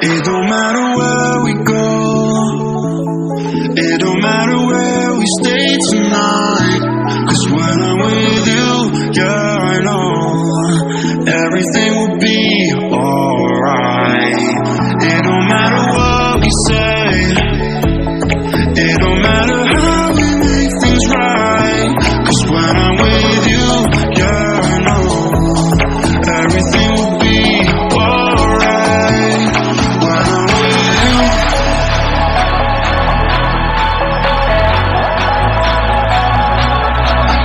It don't matter where we go, it don't matter where we stay tonight. 'Cause when I'm with you, yeah, I know everything will be alright. It don't matter what we say, it don't matter how we make things right. 'Cause when I'm with you, yeah, I know everything will be alright. When I'm with you,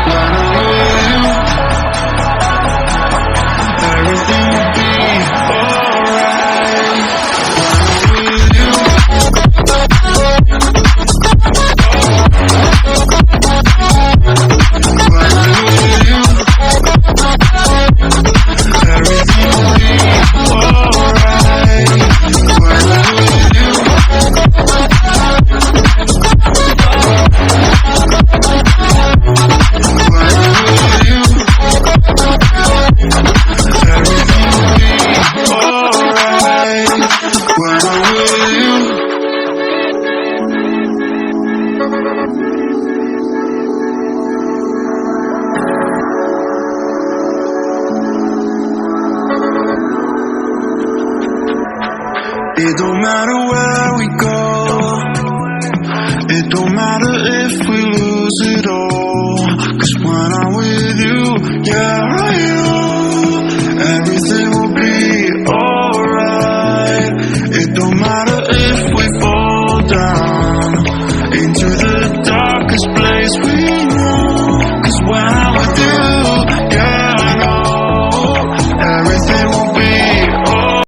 when I'm with you, everything will be alright. When I'm with you, when I'm with you, everything will be alright. When I'm with you, when I'm with you, everything will be alright. When I'm with you. It don't matter where we go, it don't matter if we lose it all. 'Cause when I'm with you, yeah, I